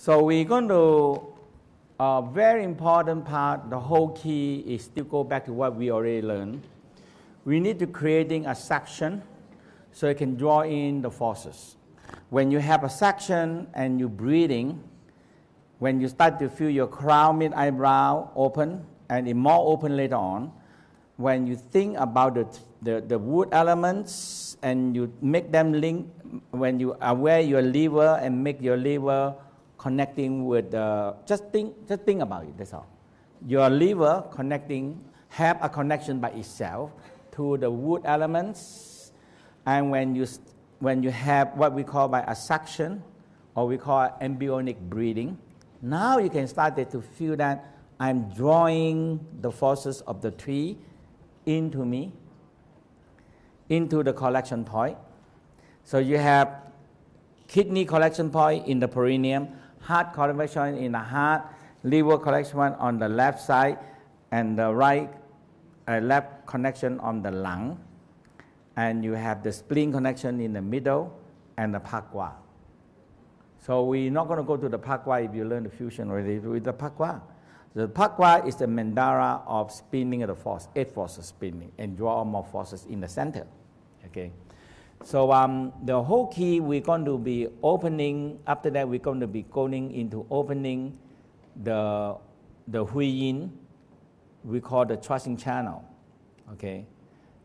So we're going to, a very important part, the whole key is still go back to what we already learned. We need to creating a section so you can draw in the forces. When you have a section and you're breathing, when you start to feel your crown, mid eyebrow open, and it more open later on, when you think about the wood elements and you make them link, when you aware your liver and make your liver connecting with the, just think about it, that's all. Your liver connecting, have a connection by itself to the wood elements, and when you have what we call by a suction, or we call embryonic breathing, now you can start to feel that I'm drawing the forces of the tree into me, into the collection point. So you have kidney collection point in the perineum, heart collection in the heart, liver collection on the left side, and the left connection on the lung. And you have the spleen connection in the middle, and the pakwa. So we're not going to go to the pakwa if you learn the fusion already with the pakwa. The pakwa is the mandala of spinning of the force, 8 forces spinning, and draw more forces in the center. Okay. So the whole key we're going to be opening. After that, we're going to be going into opening the hui yin. We call the trusting channel. Okay.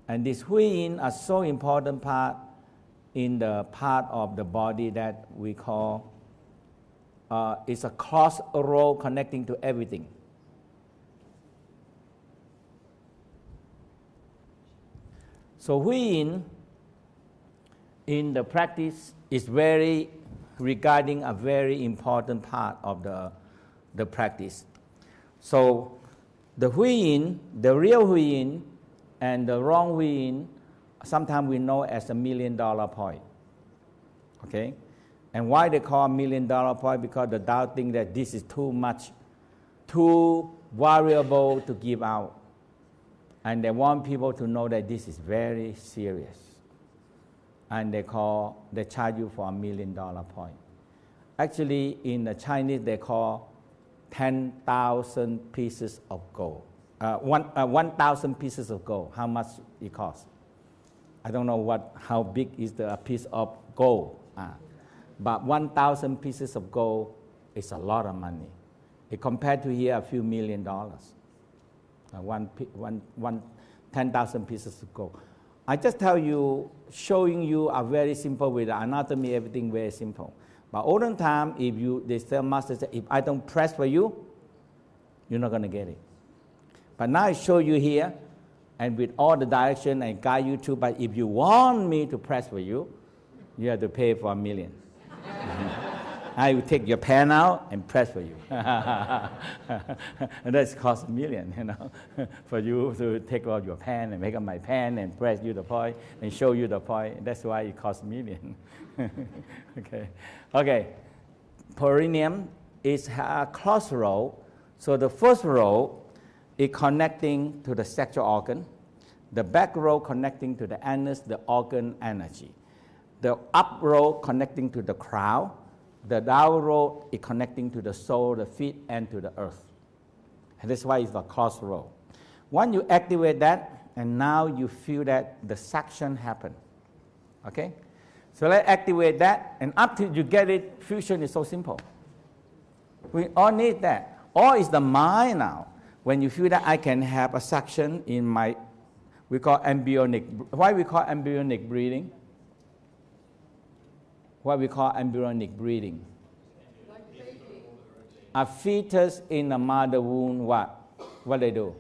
And this hui yin are so important part in the part of the body that we call it's a crossroad connecting to everything. So hui yin in the practice is very regarding a very important part of the practice. So the hui yin, the real hui yin, and the wrong hui yin, sometimes we know as $1 million point. Okay? And why they call $1 million point? Because the Tao think that this is too much, too variable to give out. And they want people to know that this is very serious. And they charge you for $1 million point. Actually, in the Chinese, they call 10,000 pieces of gold. 1,000 pieces of gold. How much it costs? I don't know how big is a piece of gold. But 1,000 pieces of gold is a lot of money. It compared to here, a few $1 million. 10,000 pieces of gold. I just tell you, showing you a very simple with the anatomy, everything very simple. But olden time, they tell masters, if I don't press for you, you're not going to get it. But now I show you here, and with all the direction and guide you to, but if you want me to press for you, you have to pay for $1 million. I will take your pen out and press for you. And that's cost $1 million, you know, for you to take out your pen and make up my pen and press you the point and show you the point. That's why it costs $1 million. Okay. Perineum is a crossroad. So the first row is connecting to the sexual organ. The back row connecting to the anus, the organ energy. The up row connecting to the crown. The down row is connecting to the soul, the feet, and to the earth. And that's why it's a crossroad. Once you activate that, and now you feel that the suction happen. Okay? So let's activate that, and up till you get it, fusion is so simple. We all need that. Or is the mind now. When you feel that I can have a suction in my, we call embryonic. Why we call embryonic breathing? What we call embryonic breathing. A fetus in a mother womb, what they do?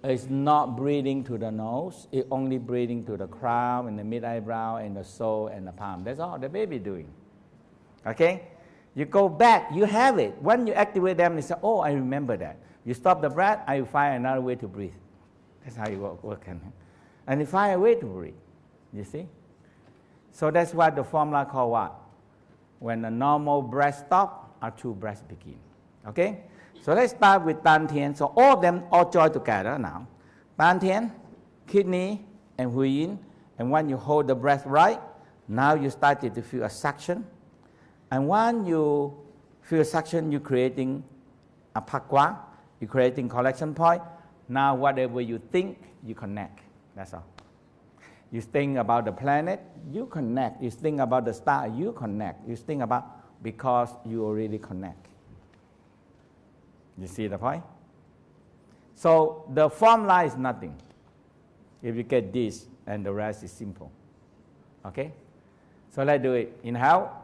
It's not breathing to the nose. It's only breathing to the crown and the mid eyebrow and the soul and the palm. That's all the baby doing. Okay? You go back, you have it. When you activate them, they say, oh, I remember that. You stop the breath, I will find another way to breathe. That's how you work. And you find a way to breathe. You see? So that's what the formula called what? When the normal breath stops, our true breath begin. Okay? So let's start with Dan Tien. So all of them all join together now. Dan Tien, kidney, and Hui Yin. And when you hold the breath right, now you started to feel a suction. And once you feel suction, you're creating a pakwa, you're creating collection point. Now whatever you think, you connect. That's all. You think about the planet, you connect. You think about the star, you connect. You think about, because you already connect. You see the point? So the formula is nothing. If you get this, and the rest is simple. Okay? So let's do it. Inhale.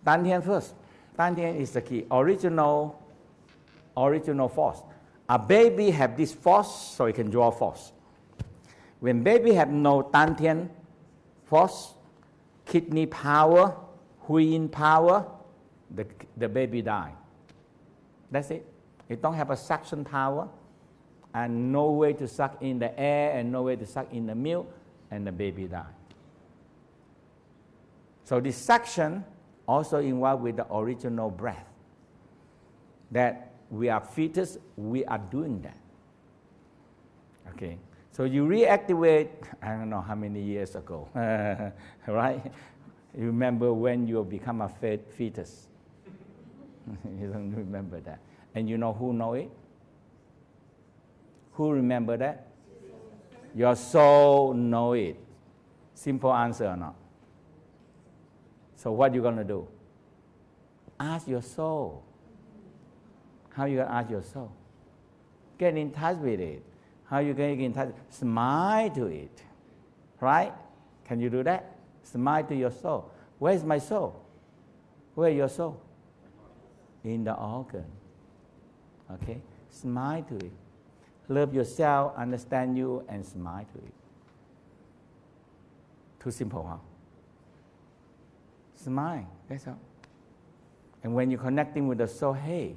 Tan Tien first. Tan Tien is the key. Original force. A baby have this force, so it can draw force. When baby have no Tan Tien force, kidney power, yin power, the baby die. That's it. It don't have a suction power, and no way to suck in the air, and no way to suck in the milk, and the baby die. So this suction also involved with the original breath. That we are fetus, we are doing that. Okay, so you reactivate, I don't know how many years ago, right? You remember when you become a fetus. You don't remember that. And you know who know it? Who remember that? Your soul know it. Simple answer or not? So what you going to do? Ask your soul. How you going to ask your soul? Get in touch with it. How you going to get in touch? Smile to it. Right? Can you do that? Smile to your soul. Where is my soul? Where is your soul? In the organ. Okay? Smile to it. Love yourself, understand you, and smile to it. Too simple, huh? Smile, that's all. And when you're connecting with the soul, hey,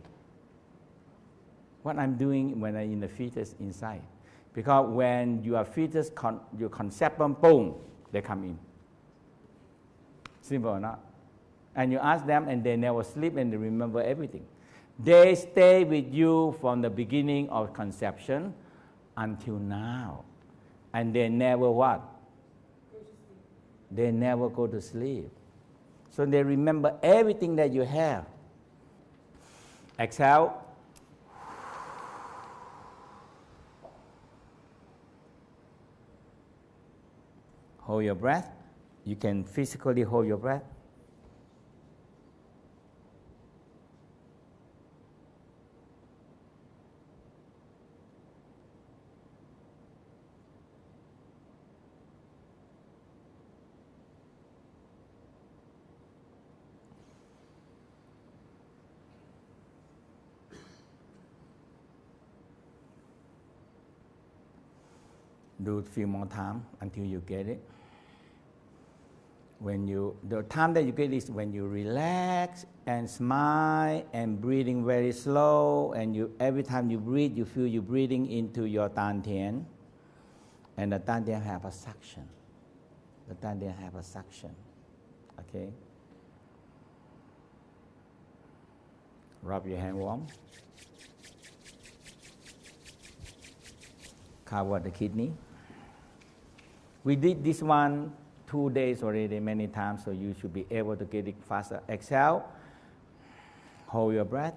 what I'm doing when I'm in the fetus inside. Because when you are fetus, your concept, boom, they come in. Simple or not? And you ask them, and they never sleep, and they remember everything. They stay with you from the beginning of conception until now. And they never what? They never go to sleep. So they remember everything that you have. Exhale. Hold your breath. You can physically hold your breath. Do it a few more times until you get it. The time that you get is when you relax and smile and breathing very slow, and every time you breathe, you feel you breathing into your Tan Tien, and the Tan Tien have a suction. The Tan Tien have a suction. Okay. Rub your hand warm. Cover the kidney. We did this one 2 days already many times, so you should be able to get it faster. Exhale. Hold your breath.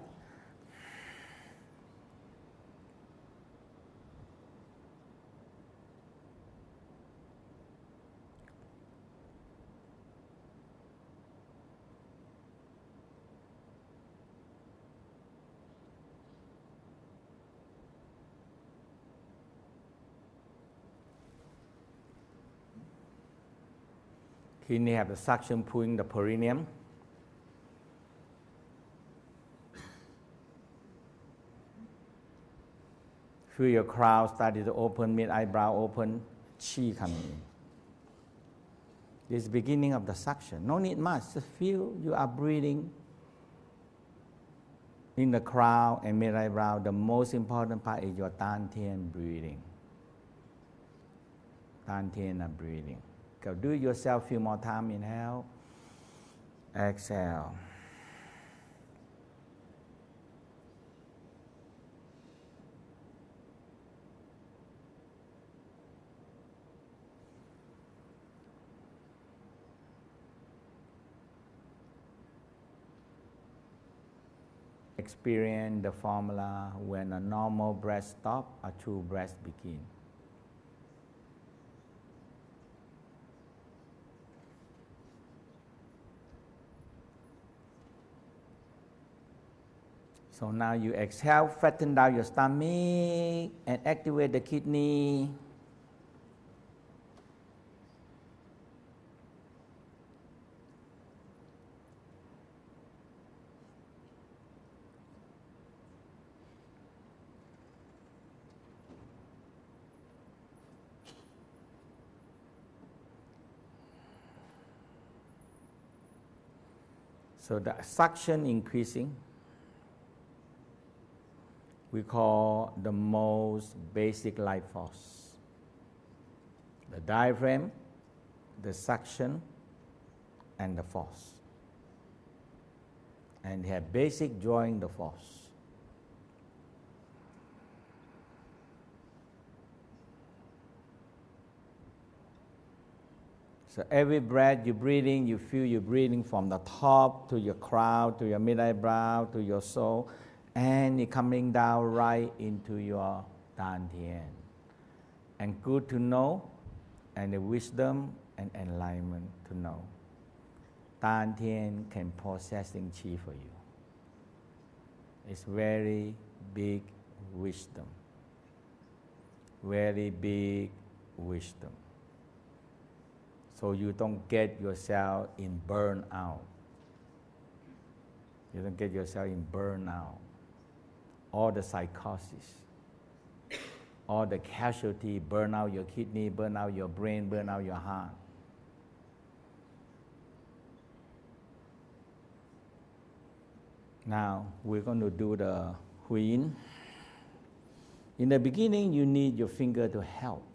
Kidney have the suction pulling the perineum. Feel your crown started to open, mid-eyebrow open, Chi coming in. This is the beginning of the suction. No need much, just feel you are breathing in the crown and mid-eyebrow. The most important part is your Tan Tien breathing. Tan Tien are breathing. Go do it yourself a few more times. Inhale. Exhale. experience the formula when a normal breath stops, a true breath begins. So now you exhale, flatten down your stomach and activate the kidney. So the suction increasing, we call the most basic life force. The diaphragm, the suction, and the force. And they have basic join the force. So every breath you're breathing, you feel you're breathing from the top to your crown, to your mid-eyebrow, to your soul, and it's coming down right into your dantian. And good to know, and the wisdom and enlightenment to know. Dantian can processing chi for you. It's very big wisdom. Very big wisdom. So you don't get yourself in burnout. You don't get yourself in burnout. All the psychosis, all the casualty, burn out your kidney, burn out your brain, burn out your heart. Now we're going to do the Yin. In the beginning, you need your finger to help.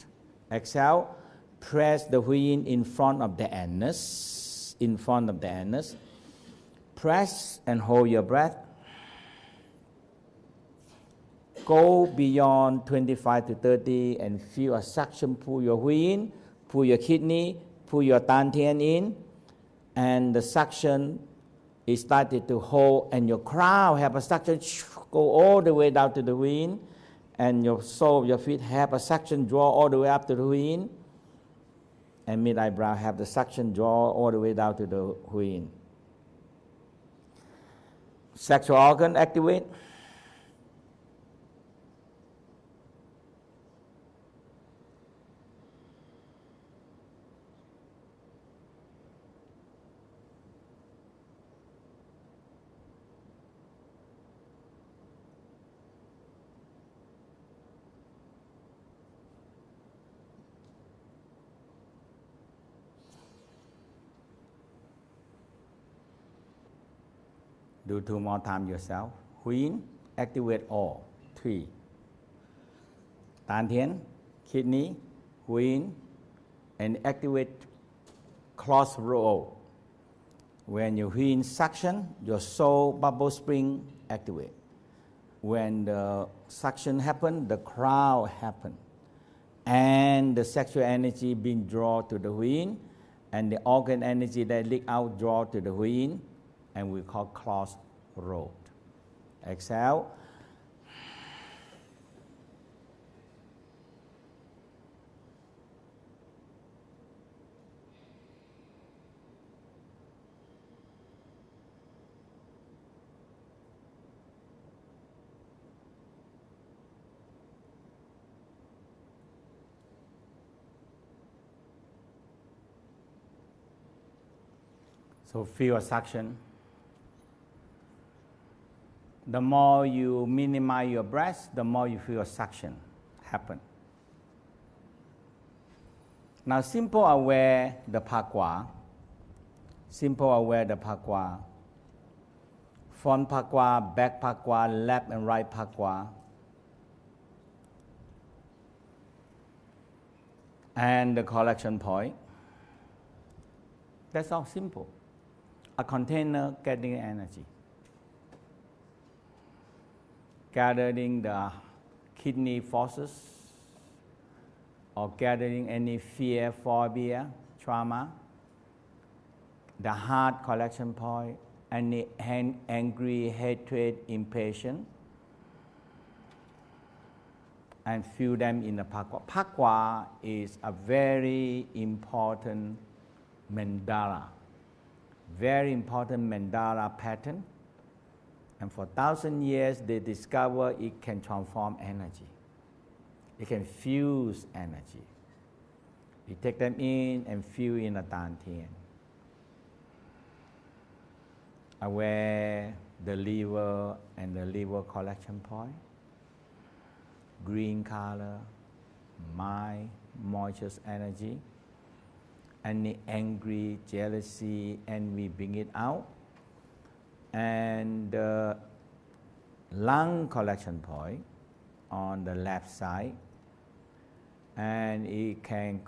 Exhale. Press the Yin in front of the anus, Press and hold your breath. Go beyond 25 to 30 and feel a suction, pull your Yin, pull your kidney, pull your dantian in, and the suction is started to hold, and your crown have a suction, go all the way down to the Yin, and your sole of your feet have a suction, draw all the way up to the Yin. And mid-eyebrow have the suction draw all the way down to the Yin. Sexual organ activate. Do 2 more times yourself. Yin, activate all 3. Dantian, kidney, Yin, and activate cross row. When your Yin suction, your soul bubble spring activate. When the suction happen, the crown happen. And the sexual energy being drawn to the Yin, and the organ energy that leak out draw to the Yin, and we call cross road. Exhale. So feel a suction. The more you minimize your breath, the more you feel a suction happen. Now simple aware the pakwa. Simple aware the pakwa. Front pakwa, back pakwa, left and right pakwa. And the collection point. That's all simple. A container getting energy. Gathering the kidney forces or gathering any fear, phobia, trauma. The heart collection point any angry, hatred, impatient, and feel them in the pakwa. Pakwa is a very important mandala, very important mandala pattern. And for 1,000 years, they discover it can transform energy. It can fuse energy. You take them in and feel in a Dantian. Aware the liver and the liver collection point. Green color, mind, moisture energy. Any angry, jealousy, envy, bring it out. And the lung collection point on the left side, and it can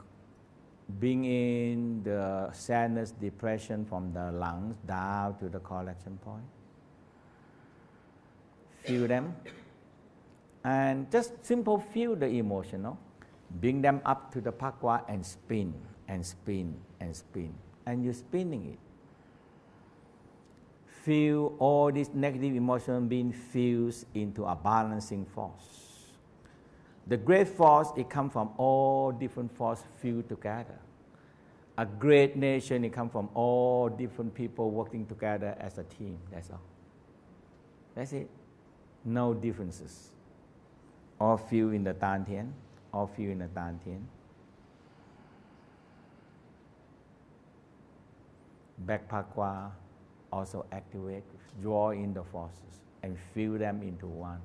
bring in the sadness, depression from the lungs down to the collection point. Feel them, and just simple feel the emotional. Bring them up to the pakwa and spin and spin and spin, and you're spinning it. Feel all this negative emotion being fused into a balancing force. The great force, it comes from all different forces fused together. A great nation, it comes from all different people working together as a team. That's all. That's it. No differences. All feel in the Dantian. All feel in the Dantian. Back pakwa also activate, draw in the forces and feel them into one.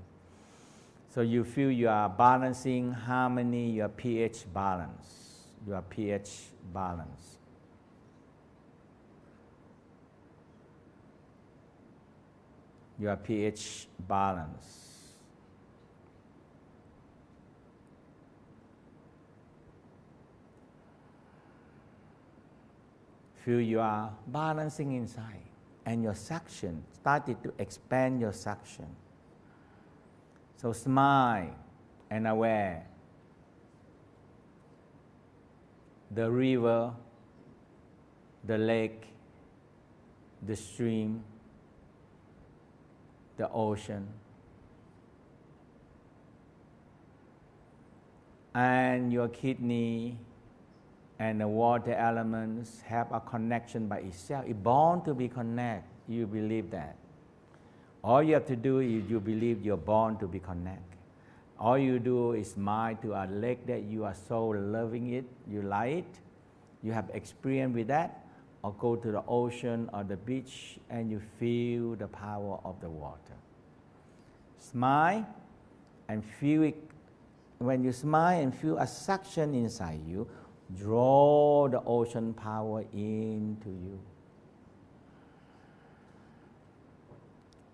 So you feel you are balancing harmony, your pH balance, your pH balance. Your pH balance. Feel you are balancing inside. And your suction started to expand your suction. So smile and aware. The river, the lake, the stream, the ocean, and your kidney and the water elements have a connection by itself. It's born to be connected. You believe that. All you have to do is you believe you're born to be connected. All you do is smile to a lake that you are so loving it, you like it, you have experience with that, or go to the ocean or the beach and you feel the power of the water. Smile and feel it. When you smile and feel a suction inside you, draw the ocean power into you.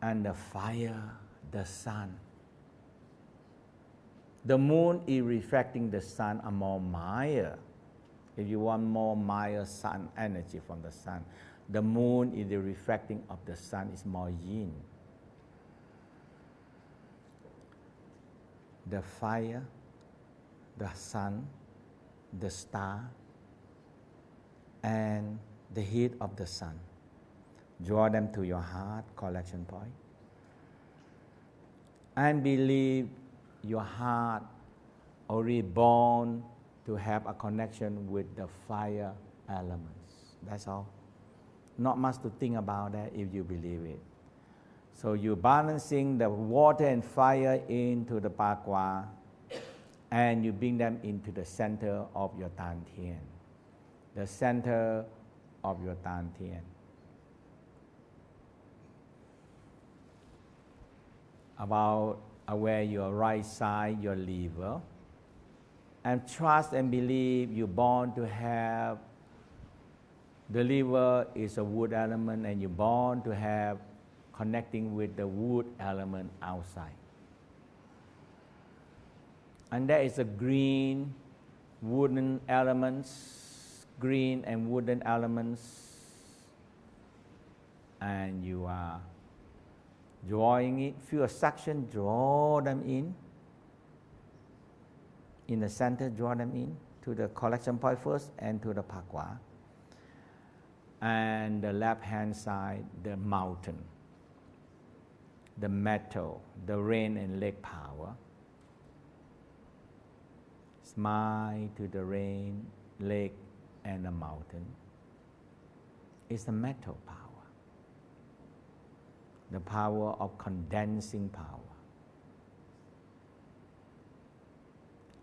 And the fire, the sun. The moon is reflecting the sun a more Maya. If you want more Maya sun energy from the sun, the moon is the reflecting of the sun, is more yin. The fire, the sun, the star, and the heat of the sun. Draw them to your heart collection point. And believe your heart already born to have a connection with the fire elements. That's all. Not much to think about that if you believe it. So you're balancing the water and fire into the pakwa, and you bring them into the center of your Dantian. The center of your Dantian. About aware your right side, your liver, and trust and believe you're born to have, the liver is a wood element and you're born to have connecting with the wood element outside. And there is a green wooden elements, green and wooden elements, and you are drawing it. Feel a suction, draw them in the center, draw them in to the collection point first and to the pakwa. and the left hand side, the mountain, the metal, the rain and lake power. Smile to the rain, lake, and the mountain. It's the metal power. The power of condensing power.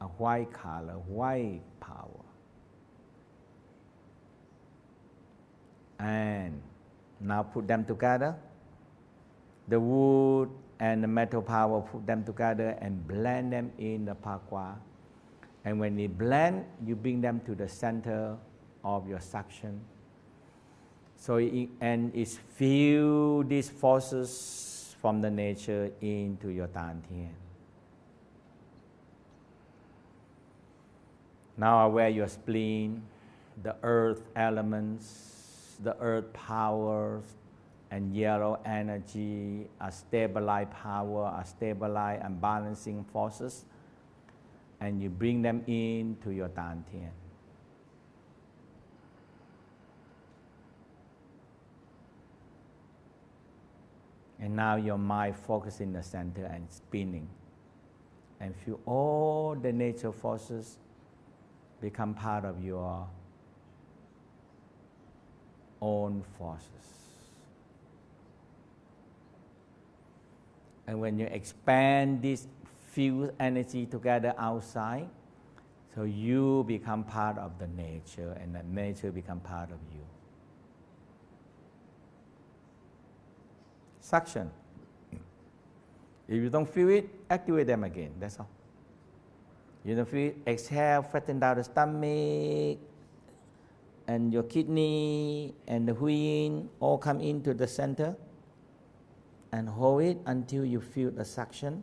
A white color, white power. And now put them together. The wood and the metal power, put them together and blend them in the pakwa. And when they blend, you bring them to the center of your suction. So it's feel these forces from the nature into your Tan Tien. Now aware your spleen, the earth elements, the earth powers, and yellow energy, a stabilized power, a stabilized and balancing forces, and you bring them into your Tan Tien. And now your mind focus in the center and spinning. And feel all the nature forces become part of your own forces. And when you expand this fused energy together outside, so you become part of the nature and the nature become part of you. Suction. If you don't feel it, activate them again. That's all. You don't feel it, exhale, flatten down the stomach, and your kidney and the whin all come into the center, and hold it until you feel the suction,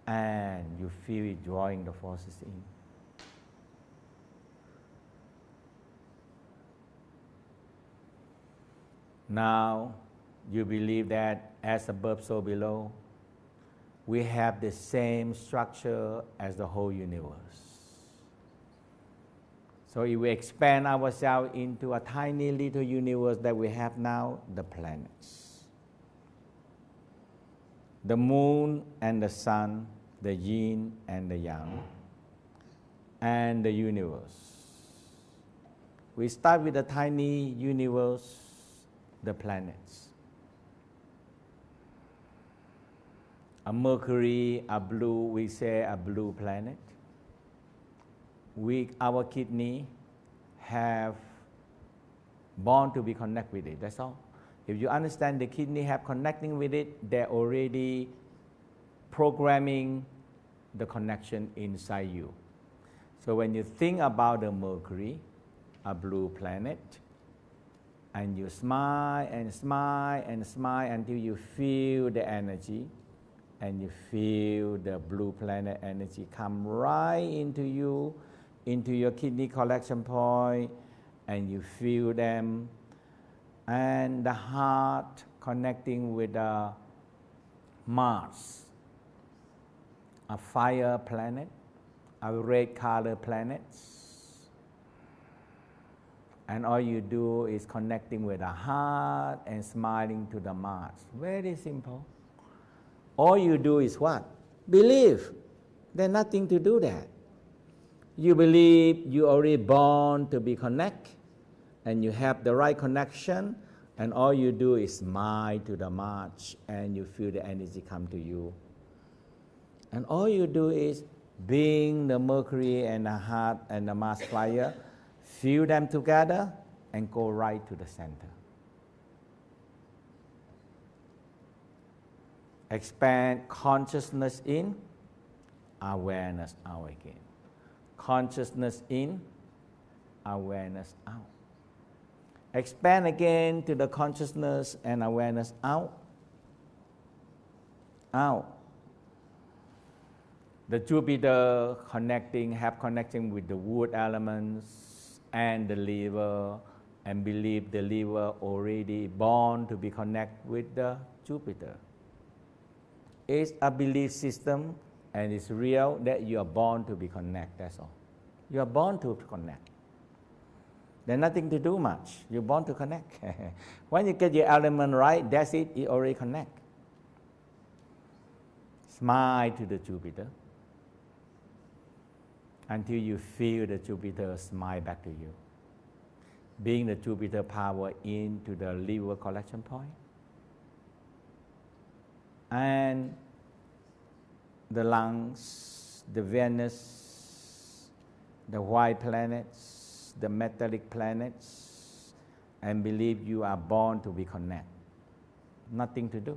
and you feel it drawing the forces in. Now, you believe that as above, so below, we have the same structure as the whole universe. So if we expand ourselves into a tiny little universe that we have now, the planets, the moon and the sun, the yin and the yang, and the universe. We start with a tiny universe, the planets. A Mercury, a blue, we say a blue planet. Our kidney have born to be connected with it, that's all. If you understand the kidney have connecting with it, they're already programming the connection inside you. So when you think about the Mercury, a blue planet, and you smile and smile and smile until you feel the energy, and you feel the blue planet energy come right into you, into your kidney collection point, and you feel them, and the heart connecting with the Mars, a fire planet, a red color planet, and all you do is connecting with the heart and smiling to the Mars. Very simple. All you do is what? Believe. There's nothing to do that. You believe you already born to be connect, and you have the right connection, and all you do is smile to the Mars, and you feel the energy come to you. And all you do is bring the Mercury and the heart and the Mars fire, feel them together, and go right to the center. Expand consciousness in, awareness out again. Consciousness in, awareness out. Expand again to the consciousness and awareness out. Out. The Jupiter have connecting with the wood elements and the liver, and believe the liver already born to be connected with the Jupiter. It's a belief system, and it's real that you are born to be connected, that's all. You are born to connect. There's nothing to do much. You're born to connect. When you get your element right, that's it. You already connect. Smile to the Jupiter until you feel the Jupiter smile back to you. Bring the Jupiter power into the liver collection point. And the lungs, the Venus, the white planets, the metallic planets, and believe you are born to be connected. Nothing to do.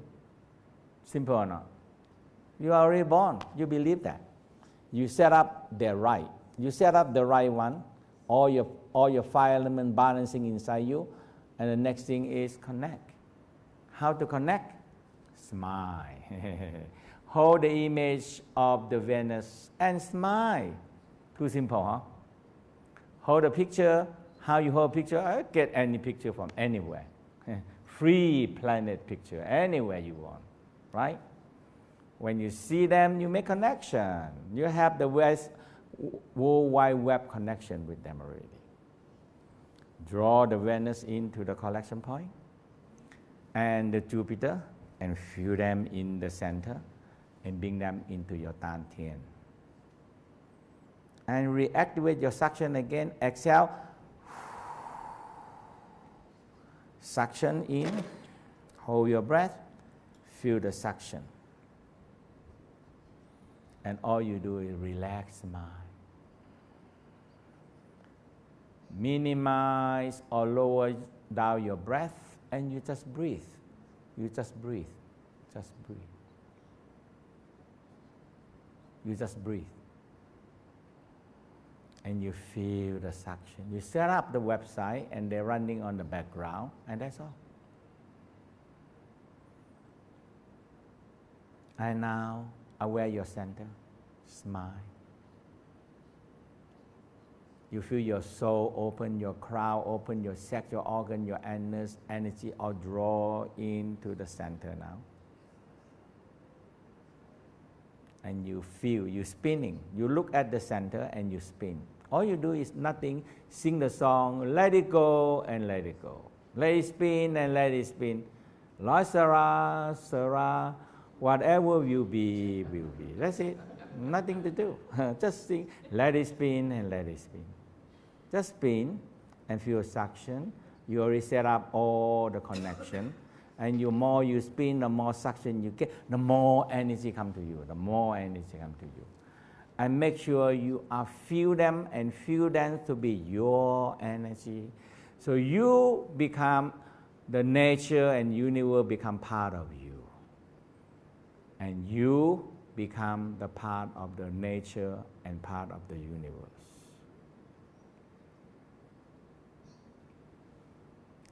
Simple or not? You are already born. You believe that. You set up the right. You set up the right one. All your five element balancing inside you. And the next thing is connect. How to connect? Smile. Hold the image of the Venus and smile. Too simple, huh? Hold a picture. How you hold a picture? I get any picture from anywhere. Free planet picture, anywhere you want, right? When you see them, you make connection. You have the World Wide Web connection with them already. Draw the Venus into the collection point and the Jupiter and feel them in the center and bring them into your Tan Tien. And reactivate your suction again. Exhale. Suction in. Hold your breath. Feel the suction. And all you do is relax the mind. Minimize or lower down your breath and you just breathe. You just breathe. Just breathe. You just breathe. And you feel the suction. You set up the website and they're running on the background and that's all. And now, aware your center, smile. You feel your soul open, your crown open, your sexual organ, your anus, energy all draw into the center now. And you feel, you spinning. You look at the center and you spin. All you do is nothing, sing the song, let it go and let it go. Let it spin and let it spin. La Sarah, Sarah, whatever will be, will be. That's it. Nothing to do. Just sing, let it spin and let it spin. Just spin and feel suction. You already set up all the connection. And the more you spin, the more suction you get, the more energy come to you. The more energy come to you. And make sure you feel them and feel them to be your energy. So you become, the nature and universe become part of you. And you become the part of the nature and part of the universe.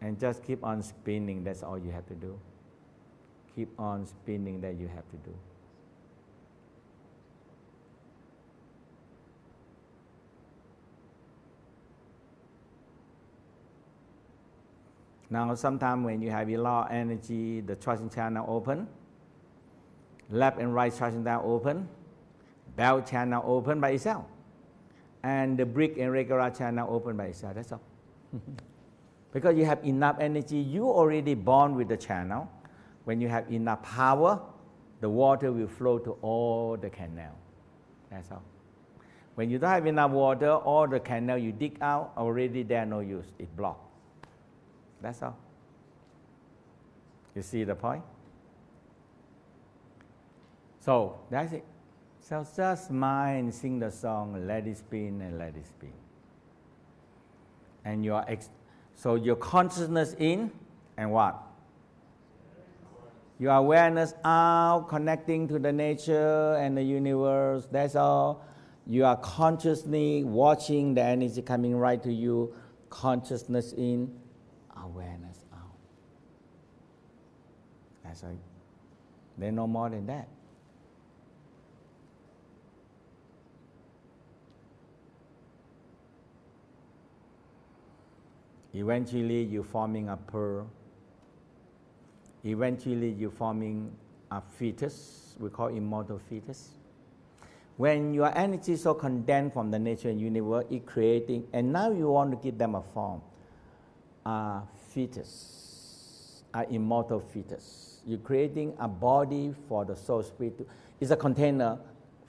And just keep on spinning, that's all you have to do. Keep on spinning, that you have to do. Now, sometimes when you have a lot of energy, the charging channel open, left and right charging channel open, belt channel open by itself, and the brick and regular channel open by itself, that's all. Because you have enough energy, you already born with the channel. When you have enough power, the water will flow to all the canal. That's all. When you don't have enough water, all the canal you dig out, already there, no use, it's blocked. That's all. You see the point? So, that's it. So just smile and sing the song, let it spin and let it spin. And so your consciousness in, and what? Your awareness out, connecting to the nature and the universe, that's all. You are consciously watching the energy coming right to you, consciousness in, awareness out. That's all. There's no more than that. Eventually, you're forming a pearl. Eventually, you're forming a fetus. We call immortal fetus. When your energy is so condensed from the nature and universe, it's creating, and now you want to give them a form. a fetus, an immortal fetus. You're creating a body for the soul spirit. It's a container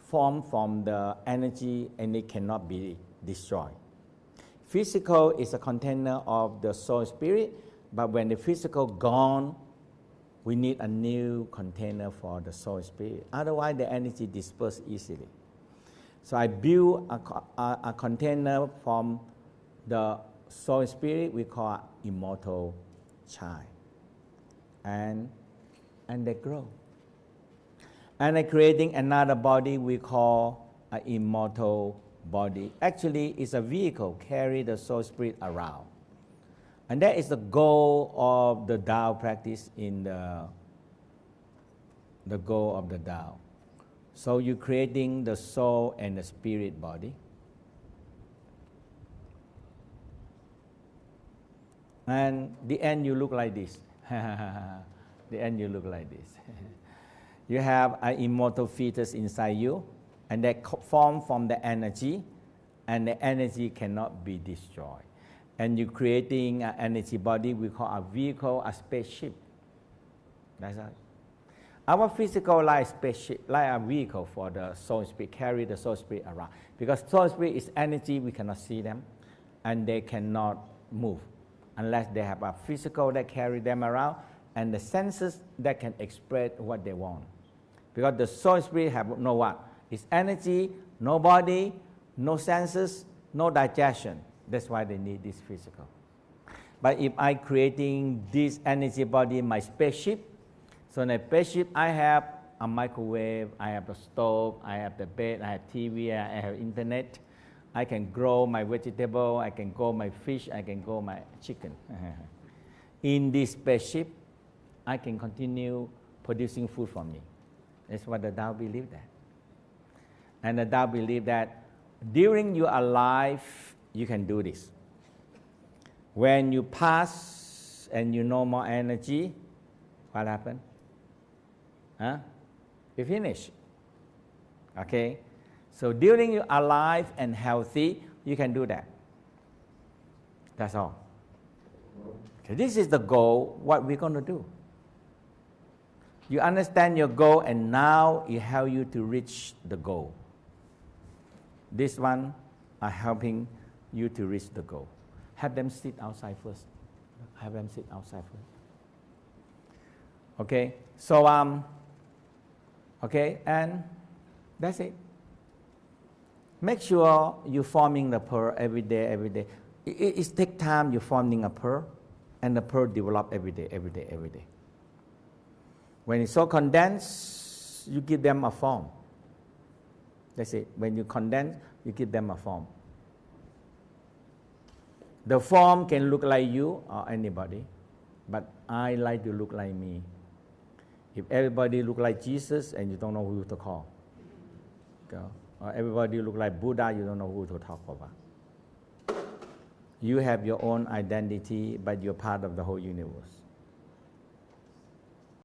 formed from the energy and it cannot be destroyed. Physical is a container of the soul spirit, but when the physical gone, we need a new container for the soul spirit. Otherwise, the energy disperses easily. So I build a container from the soul spirit we call immortal child. And they grow. And I'm creating another body we call an immortal body. Actually, it's a vehicle carry the soul spirit around. And that is the goal of the Tao practice in the goal of the Tao. So you're creating the soul and the spirit body. And the end you look like this. The end you look like this. You have an immortal fetus inside you, and they form from the energy, and the energy cannot be destroyed. And you're creating an energy body we call a vehicle, a spaceship. That's right. Our physical life spaceship, like a vehicle for the soul spirit, carry the soul spirit around. Because soul spirit is energy, we cannot see them, and they cannot move unless they have a physical that carry them around, and the senses that can express what they want. Because the soul spirit have no what? It's energy, no body, no senses, no digestion. That's why they need this physical. But if I creating this energy body, my spaceship, so in the spaceship I have a microwave, I have a stove, I have the bed, I have TV, I have internet. I can grow my vegetable, I can grow my fish, I can grow my chicken. In this spaceship, I can continue producing food for me. That's what the Tao believe that. And the Tao believe that during your life, you can do this. When you pass and you no more energy, what happened? You finish. Okay? So during you are alive and healthy, you can do that. That's all. Okay, this is the goal, what we're going to do. You understand your goal, and now it helps you to reach the goal. This one are helping you to reach the goal. Have them sit outside first. Have them sit outside first. Okay, so okay, and that's it. Make sure you're forming the pearl every day, every day. It takes time you're forming a pearl, and the pearl develop every day, every day, every day. When it's so condensed, you give them a form. That's it. When you condense, you give them a form. The form can look like you or anybody, but I like to look like me. If everybody look like Jesus and you don't know who to call, okay? Or everybody look like Buddha, you don't know who to talk about. You have your own identity, but you're part of the whole universe.